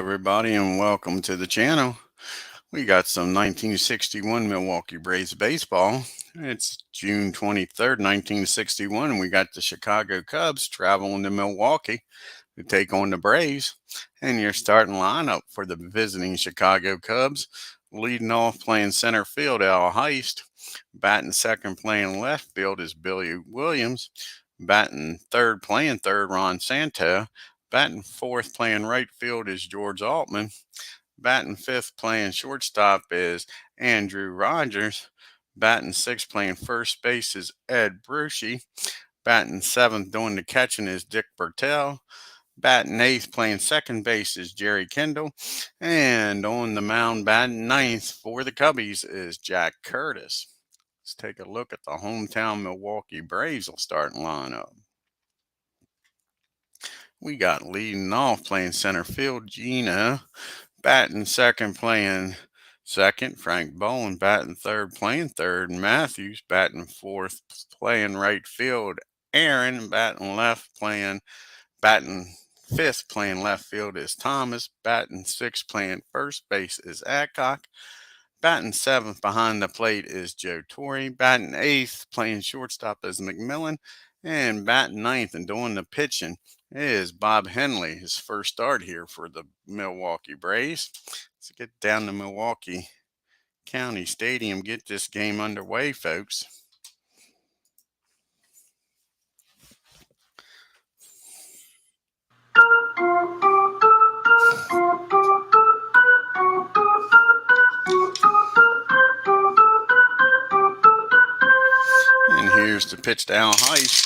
everybody, and welcome to the channel. We got some 1961 Milwaukee Braves baseball. It's June 23rd, 1961, and we got the Chicago Cubs traveling to Milwaukee to take on the Braves. And your starting lineup for the visiting Chicago Cubs, leading off playing center field, Al Heist. Batting second playing left field is Billy Williams. Batting third playing third, Ron Santo. Batting fourth playing right field is George Altman. Batting fifth playing shortstop is Andrew Rogers. Batting sixth playing first base is Ed Brucey. Batting seventh doing the catching is Dick Bertel. Batting eighth playing second base is Jerry Kendall. And on the mound batting ninth for the Cubbies is Jack Curtis. Let's take a look at the hometown Milwaukee Braves starting lineup. We got leading off playing center field, Gino. Batting second playing second, Frank Bowen. Batting third playing third, Matthews. Batting fourth playing right field, Aaron. Batting fifth playing left field is Thomas. Batting sixth playing first base is Adcock. Batting seventh behind the plate is Joe Torre. Batting eighth playing shortstop is McMillan. And batting ninth and doing the pitching is Bob Henley, his first start here for the Milwaukee Braves. Let's get down to Milwaukee County Stadium, get this game underway, folks. And here's the pitch to Al Heist.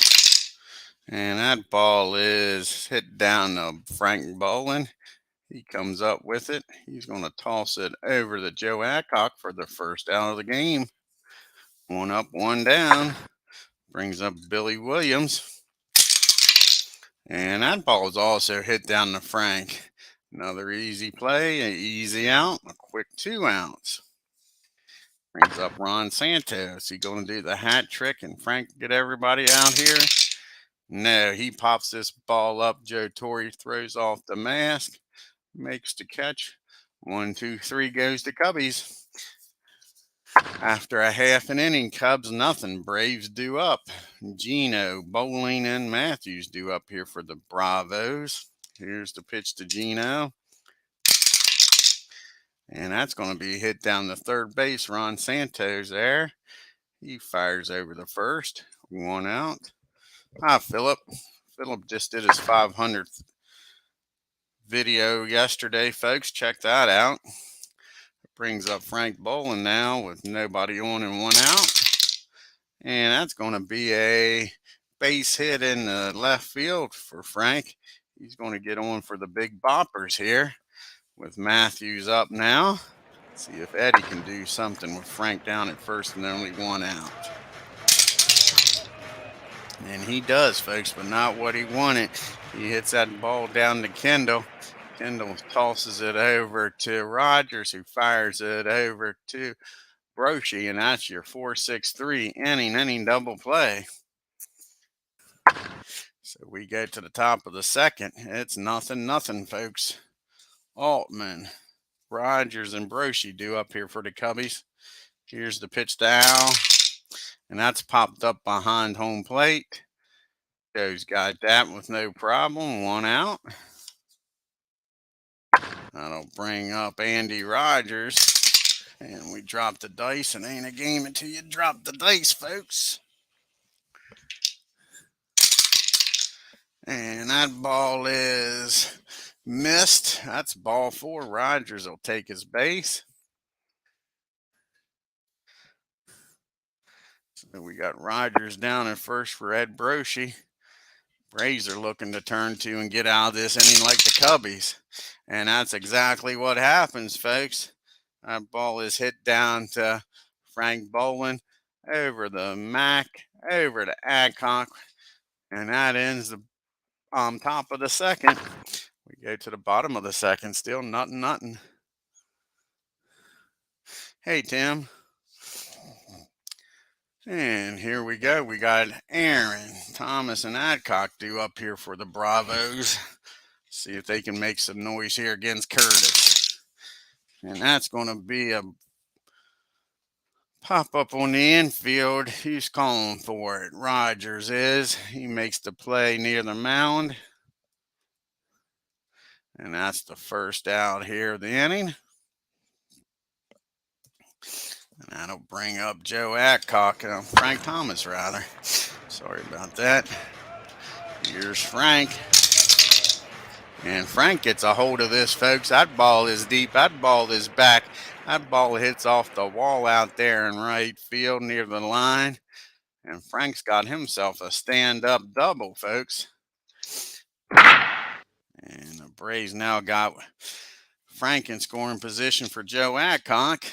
And that ball is hit down to Frank Bowen. He comes up with it. He's going to toss it over to Joe Adcock for the first out of the game. One up, one down. Brings up Billy Williams. And that ball is also hit down to Frank. Another easy play, an easy out, a quick 2 outs. Brings up Ron Santos. He going to do the hat trick and Frank get everybody out here? No, he pops this ball up. Joe Torre throws off the mask, makes the catch. 1, 2, 3 goes to Cubbies. After a half an inning, Cubs nothing. Braves due up. Gino, Bowling, and Matthews due up here for the Bravos. Here's the pitch to Gino. And that's going to be hit down the third base. Ron Santos there. He fires over the first. 1 out. Hi, Philip. Philip just did his 500th video yesterday, folks. Check that out. Brings up Frank Bowen now with nobody on and 1 out. And that's going to be a base hit in the left field for Frank. He's going to get on for the big boppers here with Matthews up now. Let's see if Eddie can do something with Frank down at first and only 1 out. And he does, folks, but not what he wanted. He hits that ball down to Kendall. Kendall tosses it over to Rogers, who fires it over to Brucey, and that's your 4-6-3 inning double play. So we go to the top of the second. It's 0-0, folks. Altman, Rogers, and Brucey due up here for the Cubbies. Here's the pitch to Al, and that's popped up behind home plate. Joe's got that with no problem. 1 out. That'll bring up Andy Rogers. And we drop the dice, and ain't a game until you drop the dice, folks. And that ball is missed. That's ball 4. Rogers will take his base. So we got Rogers down at first for Ed Brucey. Braves are looking to turn to and get out of this inning like the Cubbies. And that's exactly what happens, folks. That ball is hit down to Frank Bowen, over the Mac, over to Adcock. And that ends the top of the second. We go to the bottom of the second, still 0-0. Hey, Tim. And here we go. We got Aaron, Thomas, and Adcock due up here for the Bravos. See if they can make some noise here against Curtis. And that's going to be a pop up on the infield. Who's calling for it? Rogers is. He makes the play near the mound. And that's the first out here of the inning. And that'll bring up Joe Adcock, Frank Thomas rather. Sorry about that. Here's Frank. And Frank gets a hold of this, folks. That ball is deep. That ball is back. That ball hits off the wall out there in right field near the line. And Frank's got himself a stand-up double, folks. And the Braves now got Frank in scoring position for Joe Adcock.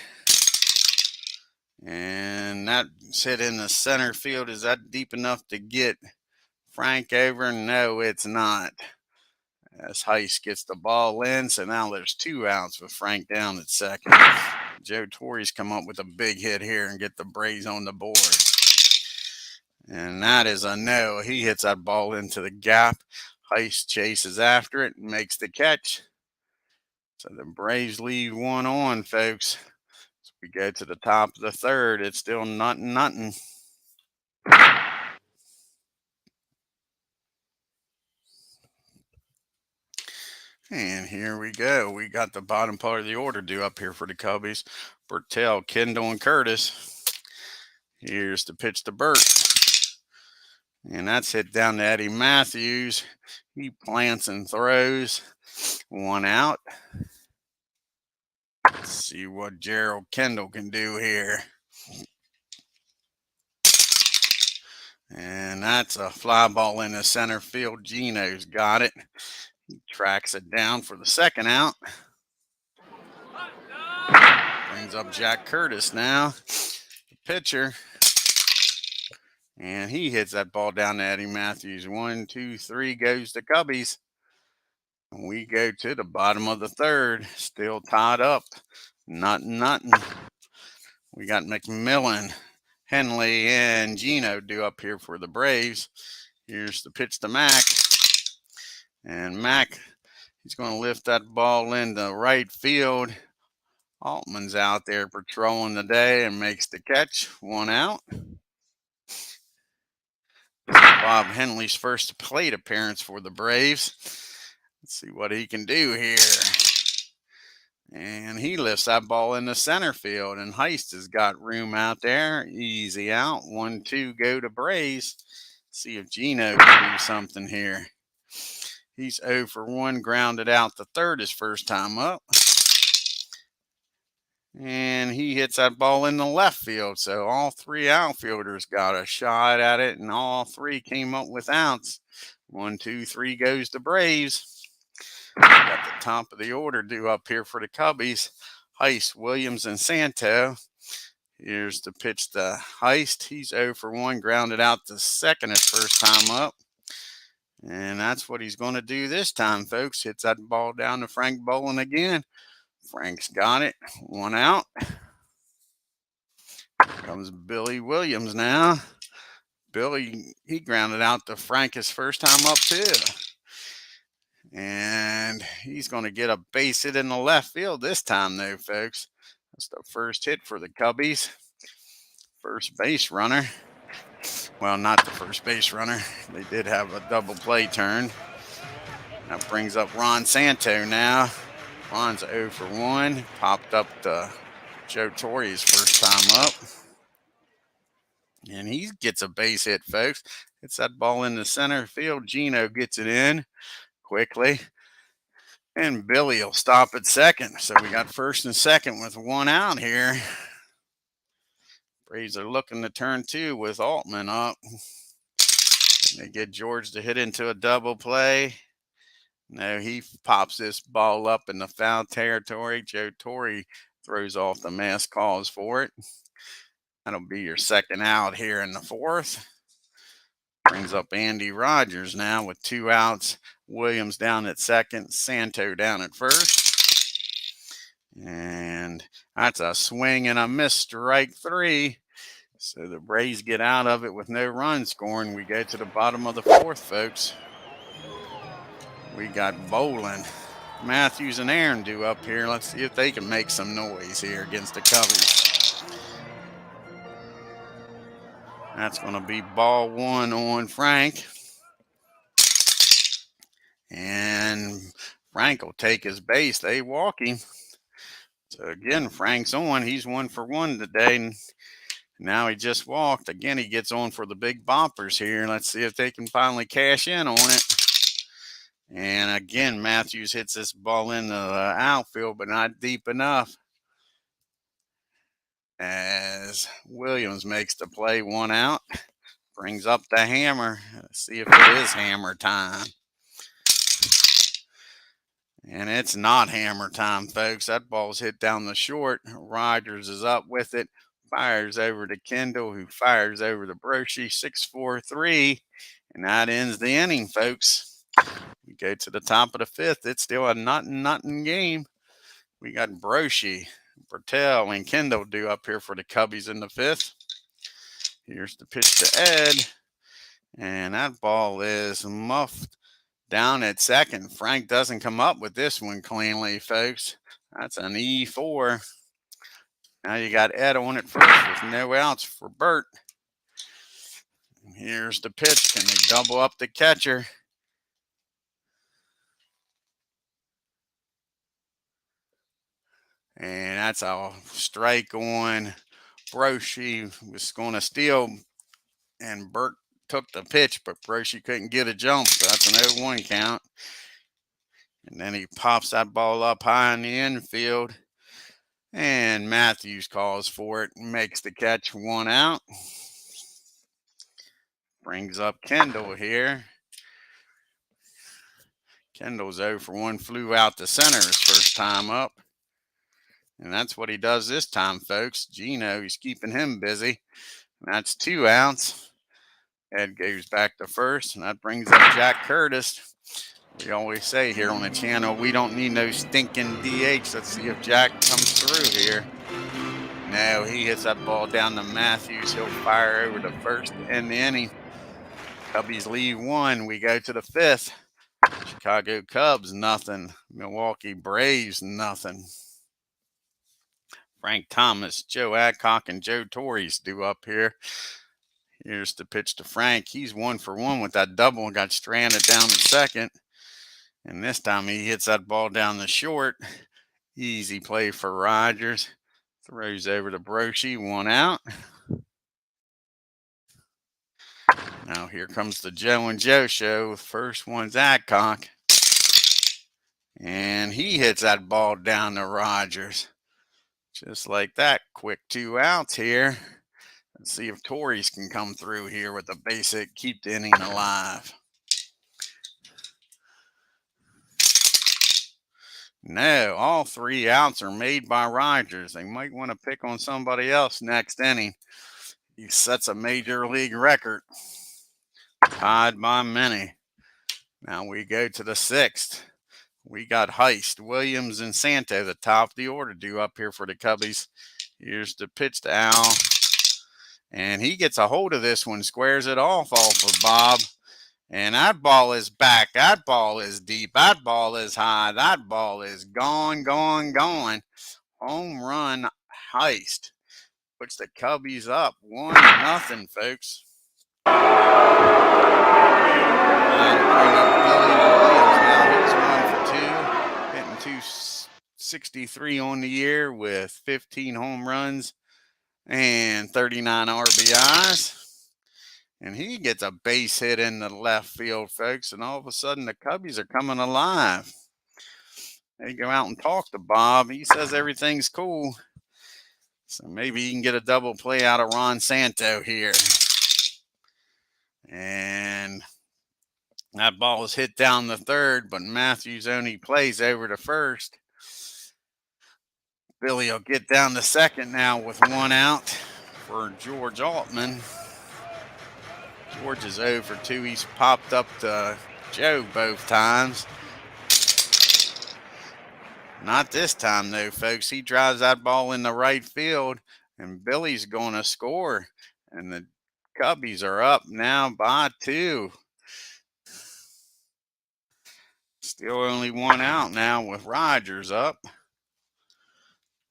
And that's hit in the center field. Is that deep enough to get Frank over? No, it's not. As Heist gets the ball in, so now there's 2 outs with Frank down at second. Joe Torre's come up with a big hit here and get the Braves on the board. And that is a no. He hits that ball into the gap. Heist chases after it and makes the catch. So the Braves leave 1 on, folks. As we go to the top of the third, it's still nothing. And here we go. We got the bottom part of the order due up here for the Cubbies. Bertel, Kendall, and Curtis. Here's the pitch to Burt. And that's hit down to Eddie Matthews. He plants and throws. 1 out. Let's see what Gerald Kendall can do here. And that's a fly ball in the center field. Gino's got it. He tracks it down for the 2nd out. Brings up Jack Curtis now, the pitcher. And he hits that ball down to Eddie Matthews. 1, 2, 3 goes to Cubbies. And we go to the bottom of the third. Still tied up. Nothing. We got McMillan, Henley, and Gino due up here for the Braves. Here's the pitch to Mack. And Mack, he's going to lift that ball into right field. Altman's out there patrolling the day and makes the catch. 1 out. Bob Henley's first plate appearance for the Braves. Let's see what he can do here. And he lifts that ball in the center field. And Heist has got room out there. Easy out. 1, 2 go to Braves. See if Gino can do something here. He's 0 for 1, grounded out the third his first time up. And he hits that ball in the left field. So all 3 outfielders got a shot at it, and all 3 came up with outs. 1, 2, 3 goes to Braves. Got the top of the order due up here for the Cubbies. Heist, Williams, and Santo. Here's the pitch to Heist. He's 0 for 1, grounded out the second his first time up. And that's what he's going to do this time, folks. Hits that ball down to Frank Bolin again. Frank's got it. 1 out. Comes Billy Williams now. Billy, he grounded out to Frank his first time up too. And he's going to get a base hit in the left field this time though, folks. That's the first hit for the Cubbies. First base runner. Well, not the first base runner. They did have a double play turn. That brings up Ron Santo now. Ron's 0 for 1. Popped up to Joe Torre's first time up. And he gets a base hit, folks. Hits that ball in the center field. Gino gets it in quickly. And Billy will stop at second. So we got first and second with 1 out here. Braves are looking to turn 2 with Altman up. They get George to hit into a double play. No, he pops this ball up in the foul territory. Joe Torre throws off the mass calls for it. That'll be your 2nd out here in the 4th. Brings up Andy Rogers now with 2 outs. Williams down at second. Santo down at first. And that's a swing and a miss, strike 3. So the Braves get out of it with no run scoring. We go to the bottom of the 4th, folks. We got bowling. Matthews and Aaron do up here. Let's see if they can make some noise here against the Cubbies. That's going to be ball one on Frank. And Frank will take his base. They walk him. So again, Frank's on. He's 1 for 1 today. Now he just walked. Again, he gets on for the big boppers here. Let's see if they can finally cash in on it. And again, Matthews hits this ball in the outfield, but not deep enough. As Williams makes the play, 1 out. Brings up the hammer. Let's see if it is hammer time. And it's not hammer time, folks. That ball's hit down the short. Rogers is up with it. Fires over to Kendall, who fires over to Broshi. 6-4-3. And that ends the inning, folks. We go to the top of the 5th. It's still a nothing game. We got Broshi, Bertel, and Kendall due up here for the Cubbies in the 5th. Here's the pitch to Ed. And that ball is muffed down at second. Frank doesn't come up with this one cleanly, folks. That's an E4. Now you got Ed on it first with no outs for Bert. Here's the pitch. Can they double up the catcher? And that's a strike on Broshi. Was going to steal, and Bert took the pitch, but Broshi couldn't get a jump, so that's an 0-1 count. And then he pops that ball up high in the infield, and Matthews calls for it and makes the catch, 1 out. Brings up Kendall here. Kendall's 0 for 1, flew out to center his first time up. And that's what he does this time, folks. Gino, he's keeping him busy. And that's 2 outs. Ed goes back to first, and that brings up Jack Curtis. We always say here on the channel, we don't need no stinking DH. Let's see if Jack comes through here. No, he hits that ball down to Matthews. He'll fire over to first to end the inning. Cubbies lead 1. We go to the 5th. Chicago Cubs, nothing. Milwaukee Braves, nothing. Frank Thomas, Joe Adcock, and Joe Torres due up here. Here's the pitch to Frank. He's 1 for 1 with that double and got stranded down to second. And this time he hits that ball down the short. Easy play for Rogers. Throws over to Broshi, 1 out. Now here comes the Joe and Joe show. First one's Adcock. And he hits that ball down to Rogers. Just like that. Quick 2 outs here. Let's see if Torres can come through here with the basic, keep the inning alive. No, all 3 outs are made by Rogers. They might want to pick on somebody else next inning. He sets a major league record. Tied by many. Now we go to the 6th. We got Heist, Williams, and Santo, the top of the order, due up here for the Cubbies. Here's the pitch to Al. And he gets a hold of this one, squares it off of Bob. And that ball is back. That ball is deep. That ball is high. That ball is gone. Home run, Heist. Puts the Cubbies up 1-0, folks. That'll bring up Billy Williams now. He's 1 for 2, hitting 263 on the year with 15 home runs and 39 RBIs. And he gets a base hit in the left field, folks. And all of a sudden, the Cubbies are coming alive. They go out and talk to Bob. He says everything's cool. So maybe he can get a double play out of Ron Santo here. And that ball is hit down the third, but Matthews only plays over to first. Billy will get down to second now with 1 out for George Altman. George is 0 for 2. He's popped up to Joe both times. Not this time, though, folks. He drives that ball in the right field, and Billy's going to score. And the Cubbies are up now by 2. Still only one out now with Rogers up.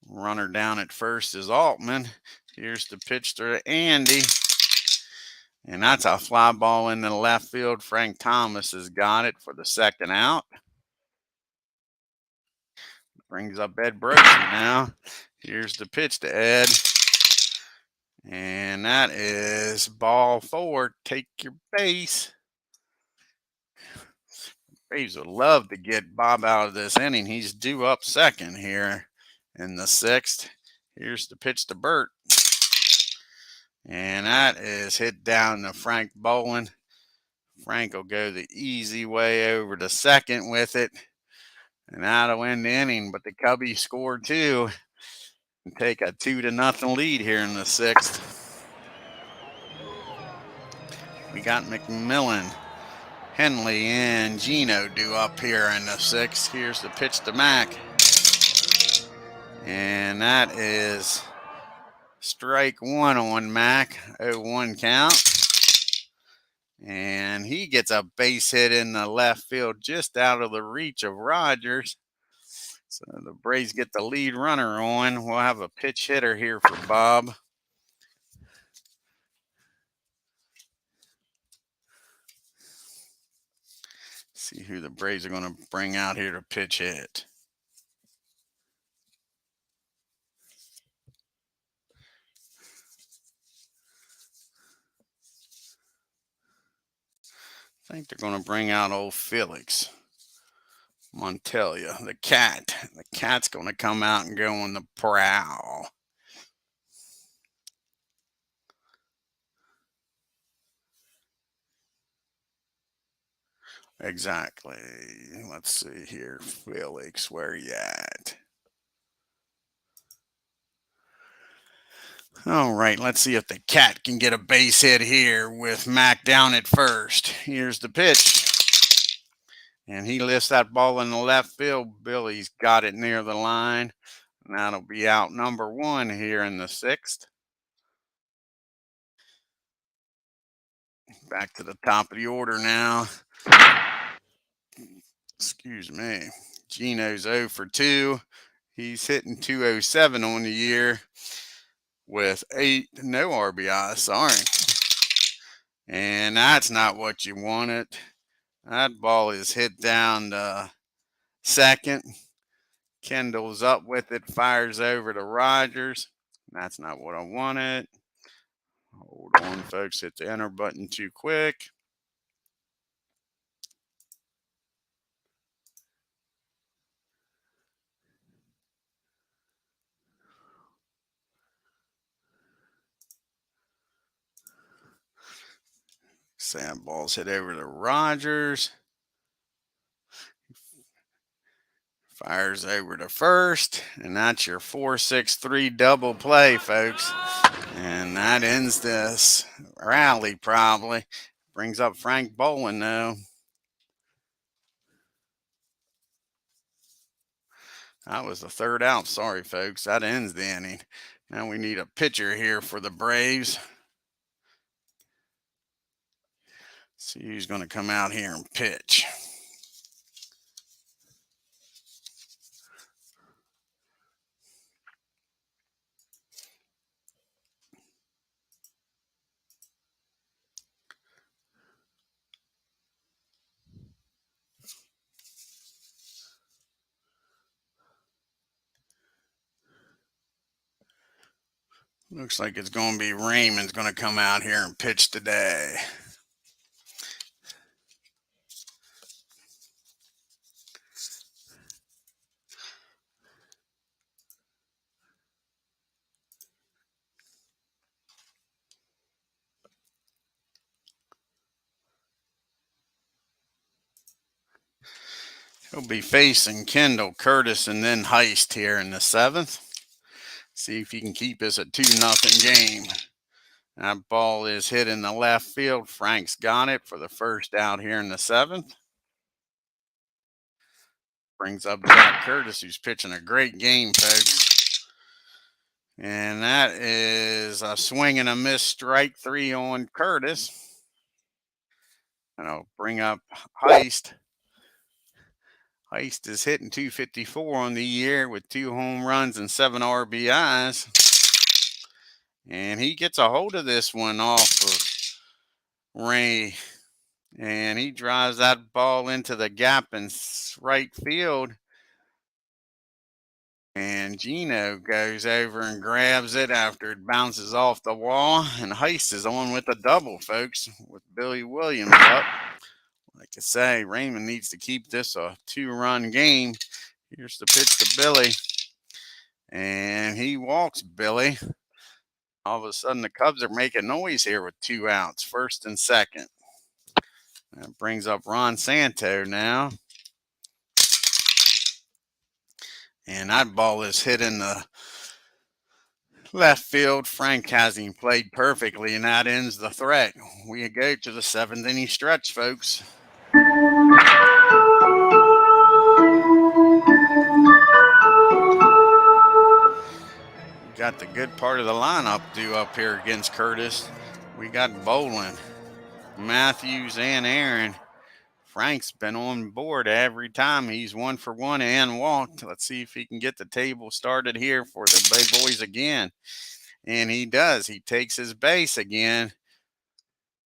Runner down at first is Altman. Here's the pitch to Andy. And that's a fly ball into the left field. Frank Thomas has got it for the second out. Brings up Ed Brody now. Here's the pitch to Ed. And that is ball 4. Take your base. Braves would love to get Bob out of this inning. He's due up second here in the 6th. Here's the pitch to Burt. And that is hit down to Frank Boland. Frank will go the easy way over to second with it. And that'll end the inning. But the Cubbies score 2 and take a 2-0 lead here in the 6th. We got McMillan, Henley, and Gino due up here in the 6th. Here's the pitch to Mac. And that is strike 1 on Mac. 0-1 count. And he gets a base hit in the left field just out of the reach of Rogers. So the Braves get the lead runner on. We'll have a pitch hitter here for Bob. See who the Braves are going to bring out here to pitch hit. I think they're going to bring out old Felix Montelia, the cat. The cat's going to come out and go on the prowl. Exactly. Let's see here. Felix, where you at? All right, let's see if the cat can get a base hit here with Mac down at first. Here's the pitch. And he lifts that ball in the left field. Billy's got it near the line. And that'll be out number 1 here in the 6th. Back to the top of the order now. Excuse me. Gino's 0 for 2. He's hitting 207 on the year with 8 no RBI. Sorry. And that's not what you wanted. That ball is hit down to second. Kendall's up with it, fires over to Rogers. That's not what I wanted. Hold on, folks. Hit the enter button too quick. Sandball's hit over to Rogers. Fires over to first, and that's your 4-6-3 double play, folks. And that ends this rally probably. Brings up Frank Boland, though. That was the 3rd out. Sorry, folks. That ends the inning. Now we need a pitcher here for the Braves. See who's going to come out here and pitch. Looks like it's going to be Raymond's going to come out here and pitch today. He'll be facing Kendall, Curtis, and then Heist here in the 7th. See if he can keep this a 2-0 game. That ball is hit in the left field. Frank's got it for the first out here in the 7th. Brings up Jack Curtis, who's pitching a great game, folks. And that is a swing and a miss, strike 3 on Curtis. And I'll bring up Heist. Heist is hitting 254 on the year with 2 home runs and 7 RBIs. And he gets a hold of this one off of Ray. And he drives that ball into the gap in right field. And Gino goes over and grabs it after it bounces off the wall. And Heist is on with a double, folks, with Billy Williams up. Like I say, Raymond needs to keep this a 2-run game. Here's the pitch to Billy. And he walks Billy. All of a sudden, the Cubs are making noise here with 2 outs, first and second. That brings up Ron Santo now. And that ball is hit in the left field. Frank hasn't played perfectly, and that ends the threat. We go to the 7th inning stretch, folks. We got the good part of the lineup due up here against Curtis. We got Bolin, Matthews, and Aaron. Frank's been on board every time. He's 1 for 1 and walked. Let's see if he can get the table started here for the big boys again. And he does. He takes his base again.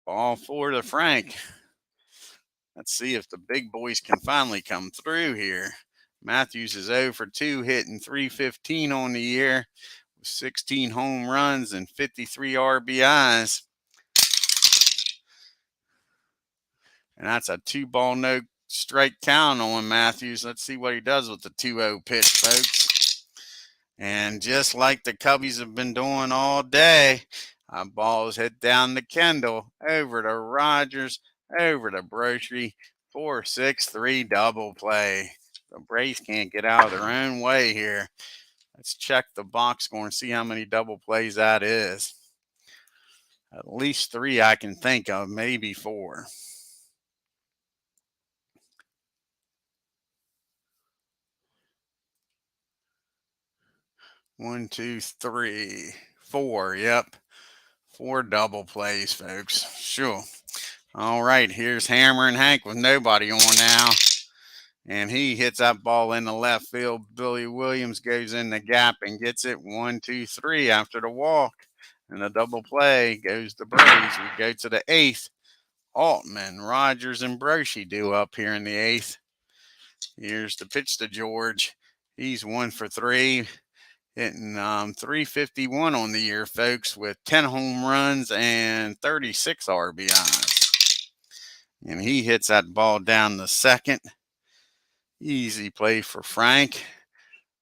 Ball 4 to Frank. Let's see if the big boys can finally come through here. Matthews is 0 for 2, hitting .315 on the year with 16 home runs and 53 RBIs. And that's a 2-ball, no strike count on Matthews. Let's see what he does with the 2-0 pitch, folks. And just like the Cubbies have been doing all day, ball is hit down to Kendall, over to Rogers, over to Brochery, 4-6-3 double play. The Braves can't get out of their own way here. Let's check the box score and see how many double plays that is. At least 3 I can think of, maybe 4. 1, 2, 3, 4. Yep. 4 double plays, folks. Sure. All right. Here's Hammer and Hank with nobody on now. And he hits that ball in the left field. Billy Williams goes in the gap and gets it 1, 2, 3 after the walk. And the double play goes to Braves. We go to the 8th. Altman, Rogers, and Broche do up here in the 8th. Here's the pitch to George. He's 1 for 3. Hitting .351 on the year, folks, with 10 home runs and 36 RBIs. And he hits that ball down the second. Easy play for Frank.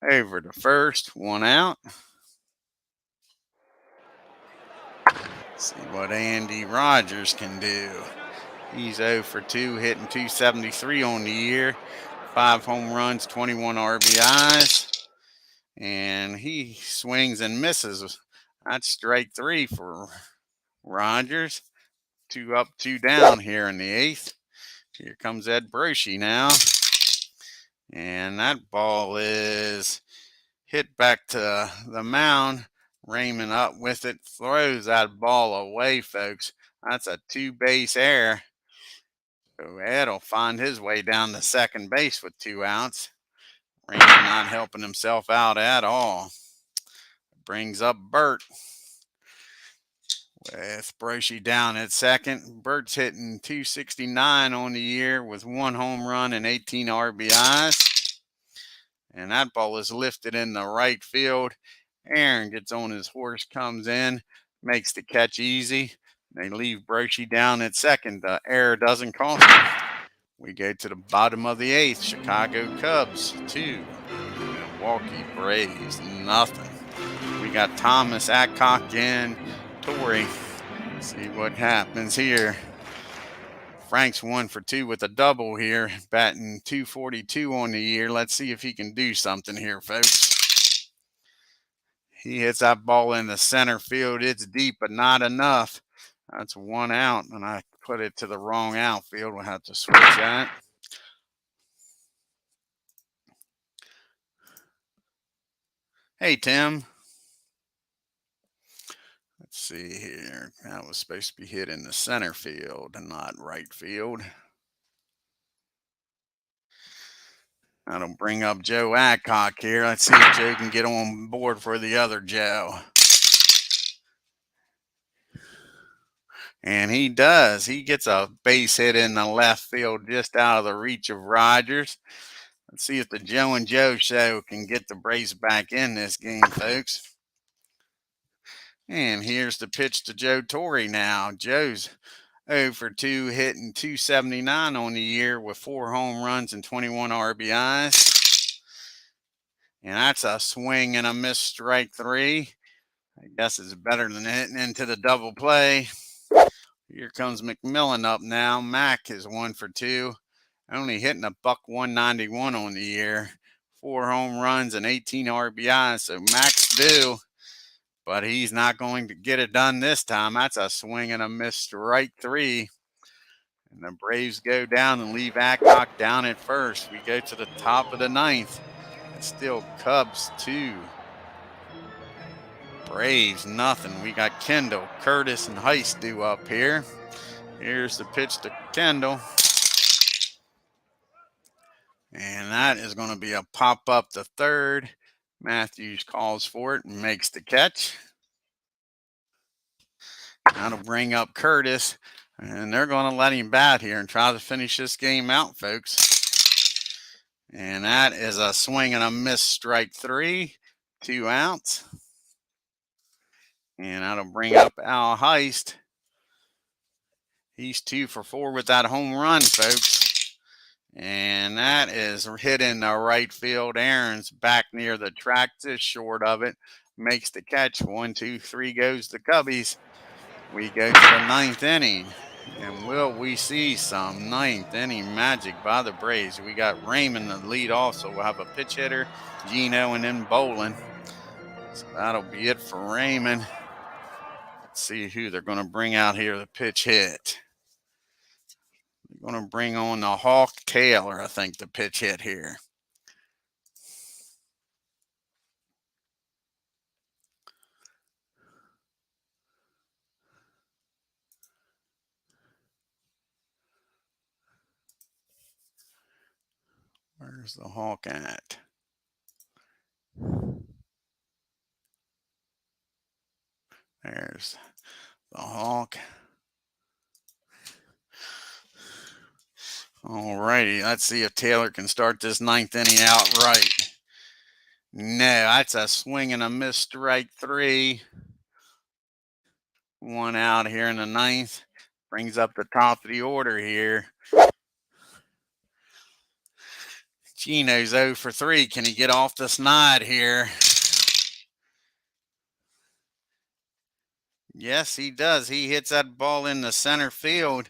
Over to first, 1 out. See what Andy Rogers can do. He's 0 for 2, hitting .273 on the year. 5 home runs, 21 RBIs. And he swings and misses. That's strike 3 for Rogers. 2 up, 2 down here in the 8th. Here comes Ed Broche now. And that ball is hit back to the mound. Raymond up with it, throws that ball away, folks. That's a 2-base error. So Ed will find his way down to second base with 2 outs. Raymond not helping himself out at all. Brings up Burt with Broche down at second. Burt's hitting .269 on the year with 1 home run and 18 RBIs. And that ball is lifted in the right field. Aaron gets on his horse, comes in, makes the catch easy. They leave Broche down at second. The error doesn't cost him. We go to the bottom of the 8th. Chicago Cubs 2. Milwaukee Braves nothing. We got Thomas, Adcock, and Torrey. See what happens here. Frank's 1 for 2 with a double here, batting .242 on the year. Let's see if he can do something here, folks. He hits that ball in the center field. It's deep, but not enough. That's 1 out, and I put it to the wrong outfield. We'll have to switch that. Hey, Tim. Let's see here. That was supposed to be hit in the center field and not right field. That'll bring up Joe Adcock here. Let's see if Joe can get on board for the other Joe. And he does. He gets a base hit in the left field just out of the reach of Rogers. Let's see if the Joe and Joe show can get the Braves back in this game, folks. And here's the pitch to Joe Torre now. Joe's 0 for 2, hitting .279 on the year with 4 home runs and 21 RBIs. And that's a swing and a miss, strike 3. I guess it's better than hitting into the double play. Here comes McMillan up now. Mac is 1 for 2, only hitting a .191 on the year. 4 home runs and 18 RBIs, so Mac's due. But he's not going to get it done this time. That's a swing and a miss, strike 3. And the Braves go down and leave Adcock down at first. We go to the top of the 9th. It's still Cubs 2, Braves nothing. We got Kendall, Curtis, and Heist due up here. Here's the pitch to Kendall. And that is going to be a pop up to third. Matthews calls for it and makes the catch. That'll bring up Curtis. And they're going to let him bat here and try to finish this game out, folks. And that is a swing and a miss, strike 3. 2 outs. And that'll bring up Al Heist. He's 2 for 4 with that home run, folks. And that is hit in the right field. Aaron's back near the track, just short of it. Makes the catch. 1, 2, 3 goes the Cubbies. We go to the 9th inning. And will we see some 9th inning magic by the Braves? We got Raymond the lead also. We'll have a pitch hitter, Gino, and then Bolin. So that'll be it for Raymond. Let's see who they're going to bring out here to pitch hit. They're going to bring on the Hawk Taylor, I think, to pitch hit here. Where's the Hawk at? There's the Hawk. All righty, let's see if Taylor can start this 9th inning out right. No, that's a swing and a miss, strike 3. 1 out here in the 9th. Brings up the top of the order here. Gino's 0 for 3. Can he get off the snide here? Yes, he does. He hits that ball in the center field,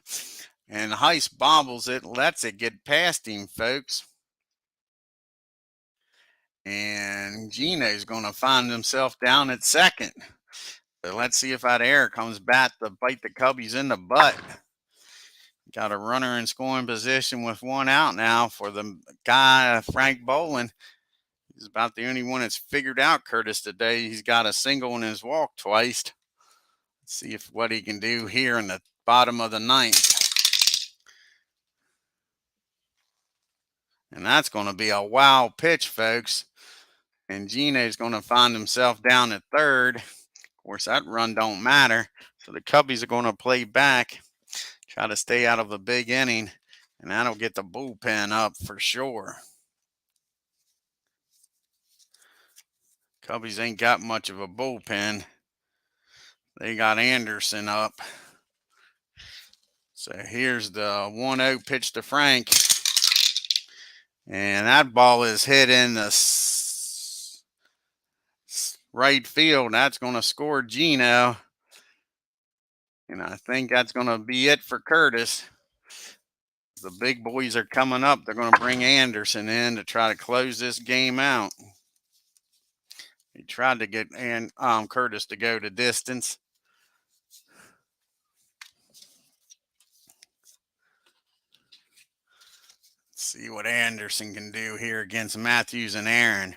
and Heist bobbles it, lets it get past him, folks. And Gino's going to find himself down at second. So let's see if that error comes back to bite the Cubbies in the butt. Got a runner in scoring position with 1 out now for the guy, Frank Bolin. He's about the only one that's figured out Curtis today. He's got a single in his walk twice. Let's see what he can do here in the bottom of the 9th. And that's going to be a wow pitch, folks. And Gino's going to find himself down at third. Of course, that run don't matter. So the Cubbies are going to play back, try to stay out of the big inning, and that'll get the bullpen up for sure. Cubbies ain't got much of a bullpen. They got Anderson up. So here's the 1-0 pitch to Frank. And that ball is hit in the right field. That's going to score Gino. And I think that's going to be it for Curtis. The big boys are coming up. They're going to bring Anderson in to try to close this game out. He tried to get Curtis to go to distance. Let's see what Anderson can do here against Matthews and Aaron.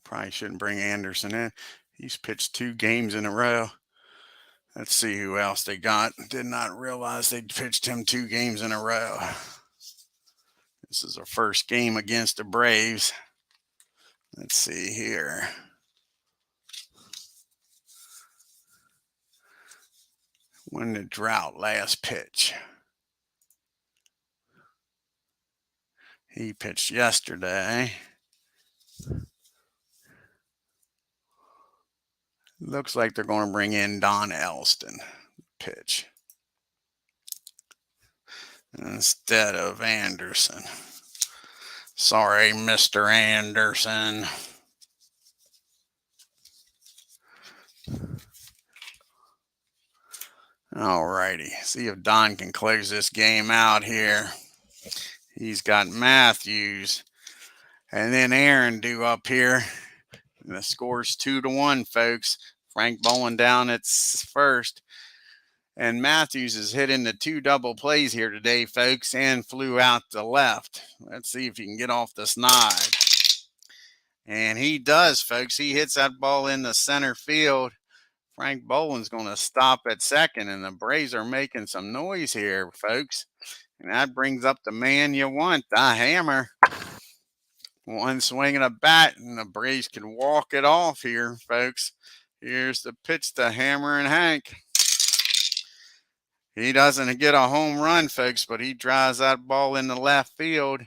Probably shouldn't bring Anderson in. He's pitched 2 games in a row. Let's see who else they got. Did not realize they pitched him 2 games in a row. This is our first game against the Braves. Let's see here. When did Drought last pitch? He pitched yesterday. Looks like they're going to bring in Don Elston pitch instead of Anderson. Sorry, Mr. Anderson. All righty. See if Don can close this game out here. He's got Matthews and then Aaron due up here. And the score's 2-1, folks. Frank Boland down at first. And Matthews is hitting the 2 double plays here today, folks, and flew out to left. Let's see if he can get off the snide. And he does, folks. He hits that ball in the center field. Frank Boland's going to stop at second, and the Braves are making some noise here, folks. And that brings up the man you want, the hammer. One swing and a bat, and the Braves can walk it off here, folks. Here's the pitch to Hammer and Hank. He doesn't get a home run, folks, but he drives that ball in the left field.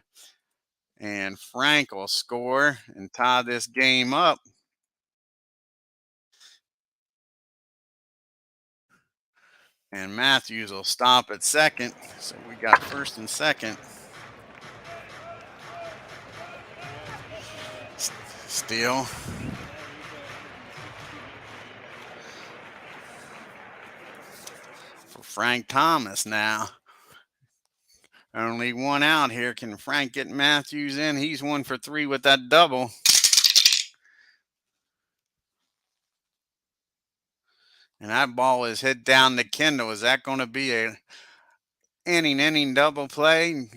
And Frank will score and tie this game up. And Matthews will stop at second. So we got first and second. Steal. For Frank Thomas now. Only one out here. Can Frank get Matthews in? He's 1 for 3 with that double. And that ball is hit down to Kendall. Is that going to be a inning double play?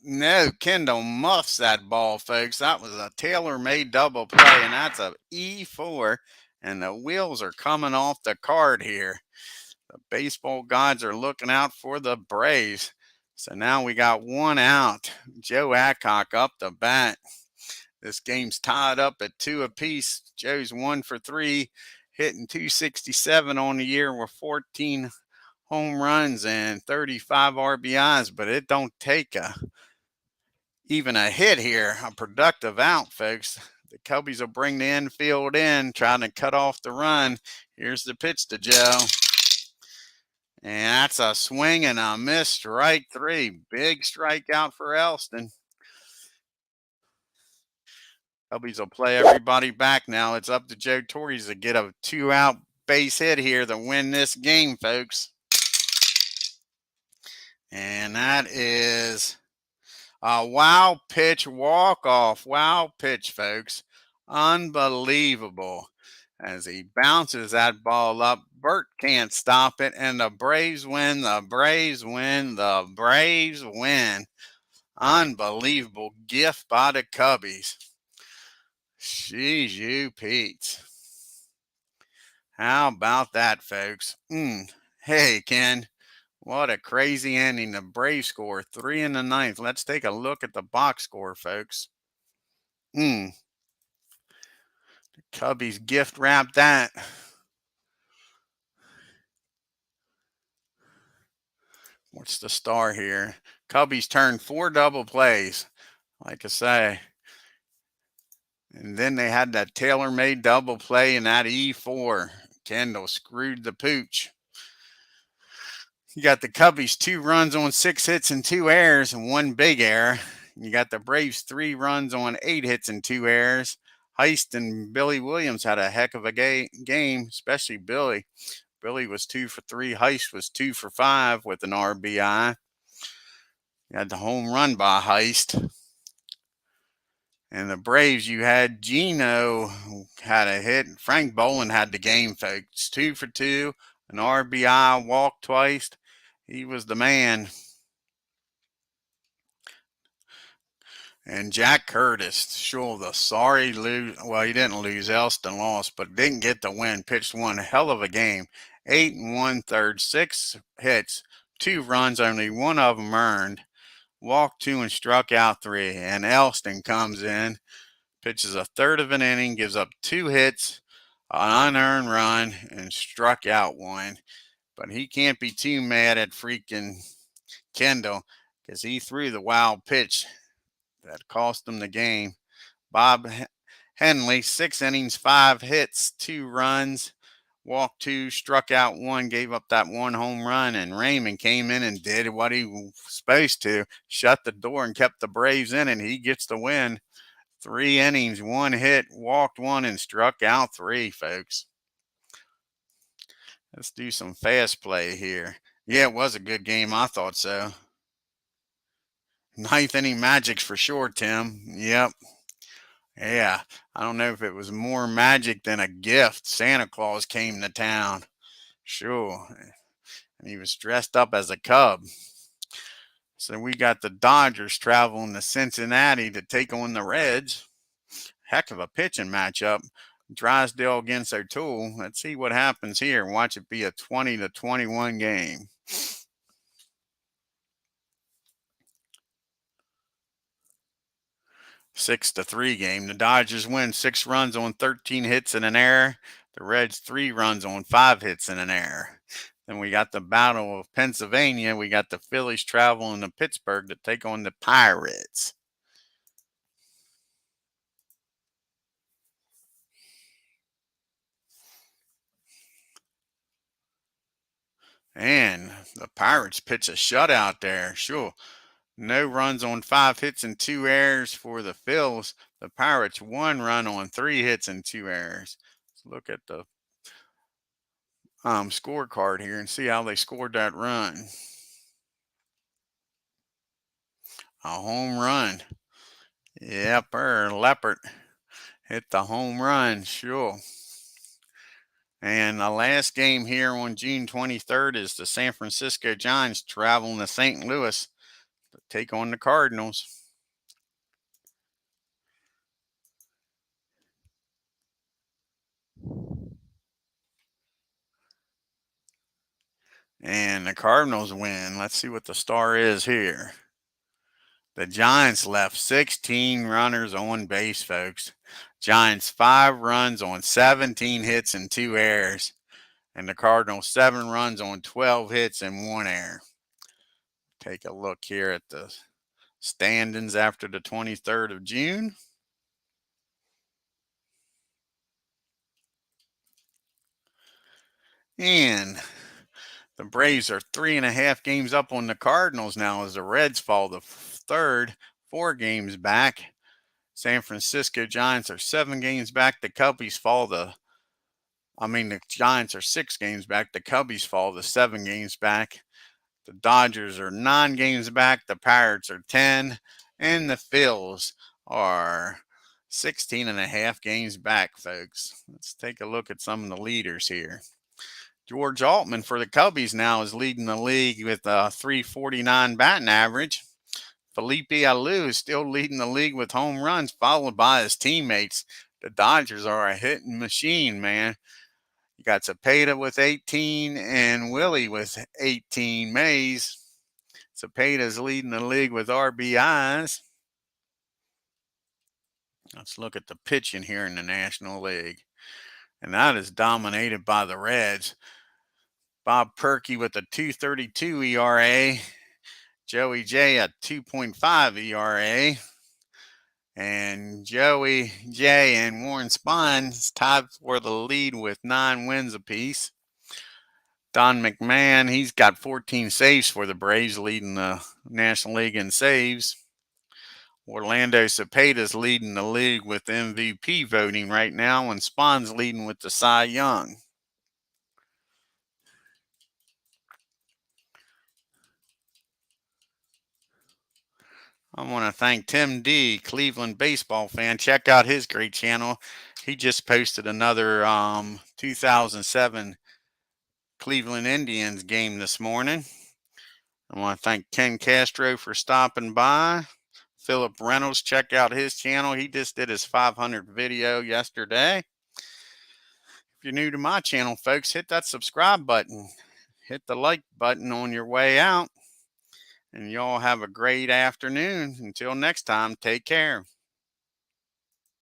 No, Kendall muffs that ball, folks. That was a tailor-made double play, and that's a E4. And the wheels are coming off the card here. The baseball gods are looking out for the Braves. So now we got 1 out. Joe Adcock up the bat. This game's tied up at 2 apiece. Joe's 1 for 3, hitting .267 on the year with 14 home runs and 35 RBIs, but it don't take even a hit here, a productive out, folks. The Cubbies will bring the infield in, trying to cut off the run. Here's the pitch to Joe. And that's a swing and a miss, strike 3. Big strikeout for Elston. Cubbies will play everybody back now. It's up to Joe Torre to get a 2-out base hit here to win this game, folks. And that is a wow pitch walk-off. Wow pitch, folks. Unbelievable. As he bounces that ball up, Burt can't stop it, and the Braves win, the Braves win, the Braves win. Unbelievable gift by the Cubbies. Jeez, you Pete. How about that, folks? Hey, Ken, what a crazy ending. The Braves score 3 in the 9th. Let's take a look at the box score, folks. The Cubbies gift wrapped that. What's the star here? Cubbies turned 4 double plays, like I say. And then they had that tailor-made double play in that E4. Kendall screwed the pooch. You got the Cubbies 2 runs on 6 hits and 2 errors and 1 big error. You got the Braves 3 runs on 8 hits and 2 errors. Heist and Billy Williams had a heck of a game, especially Billy. Billy was 2 for 3. Heist was 2 for 5 with an RBI. You had the home run by Heist. And the Braves, you had Gino had a hit. Frank Boland had the game, folks. 2 for 2, an RBI, walked twice. He was the man. And Jack Curtis, sure, the sorry lose. Well, he didn't lose. Elston lost, but didn't get the win. Pitched one hell of a game. 8 1/3, 6 hits, 2 runs, only one of them earned. Walked two and struck out three. And Elston comes in, pitches a third of an inning, gives up 2 hits, an unearned run, and struck out one. But he can't be too mad at freaking Kendall because he threw the wild pitch that cost him the game. Bob Henley, 6 innings, 5 hits, 2 runs, walked two, struck out one, gave up that one home run, and Raymond came in and did what he was supposed to, shut the door and kept the Braves in, and he gets the win. 3 innings, 1 hit, walked one, and struck out three, folks. Let's do some fast play here. Yeah, it was a good game. I thought so. Ninth inning magics for sure, Tim. Yep. Yeah. I don't know if it was more magic than a gift. Santa Claus came to town. Sure. And he was dressed up as a Cub. So we got the Dodgers traveling to Cincinnati to take on the Reds. Heck of a pitching matchup. Drysdale against O'Toole. Let's see what happens here. Watch it be a 20-21 game. 6-3 game. The Dodgers win 6 runs on 13 hits and an error. The Reds 3 runs on 5 hits and an error. Then we got the Battle of Pennsylvania. We got the Phillies traveling to Pittsburgh to take on the Pirates. And the Pirates pitch a shutout there. Sure. No runs on 5 hits and 2 errors for the Phils. The Pirates 1 run on 3 hits and 2 errors. Let's look at the scorecard here and see how they scored that run. A home run. Yep, Leopard hit the home run, sure. And the last game here on June 23rd is the San Francisco Giants traveling to St. Louis to take on the Cardinals. And the Cardinals win. Let's see what the star is here. The Giants left 16 runners on base, folks. Giants 5 runs on 17 hits and 2 errors. And the Cardinals 7 runs on 12 hits and 1 error. Take a look here at the standings after the 23rd of June. And the Braves are 3.5 games up on the Cardinals now as the Reds fall to third, 4 games back. San Francisco Giants are 7 games back. The Giants are 6 games back. The Cubbies fall to 7 games back. The Dodgers are 9 games back. The Pirates are 10. And the Phils are 16.5 games back, folks. Let's take a look at some of the leaders here. George Altman for the Cubbies now is leading the league with a 349 batting average. Felipe Alou is still leading the league with home runs, followed by his teammates. The Dodgers are a hitting machine, man. You got Cepeda with 18 and Willie with 18. Mays. Cepeda's leading the league with RBIs. Let's look at the pitching here in the National League. And that is dominated by the Reds. Bob Perky with a 2.32 ERA. Joey J at 2.5 ERA. And Joey J and Warren Spahn tied for the lead with 9 wins apiece. Don McMahon, he's got 14 saves for the Braves, leading the National League in saves. Orlando Cepeda's leading the league with MVP voting right now, and Spahn's leading with the Cy Young. I want to thank Tim D, Cleveland baseball fan. Check out his great channel. He just posted another 2007 Cleveland Indians game this morning. I want to thank Ken Castro for stopping by. Philip Reynolds. Check out his channel. He just did his 500th video yesterday. If you're new to my channel, folks, hit that subscribe button. Hit the like button on your way out. And y'all have a great afternoon. Until next time, take care.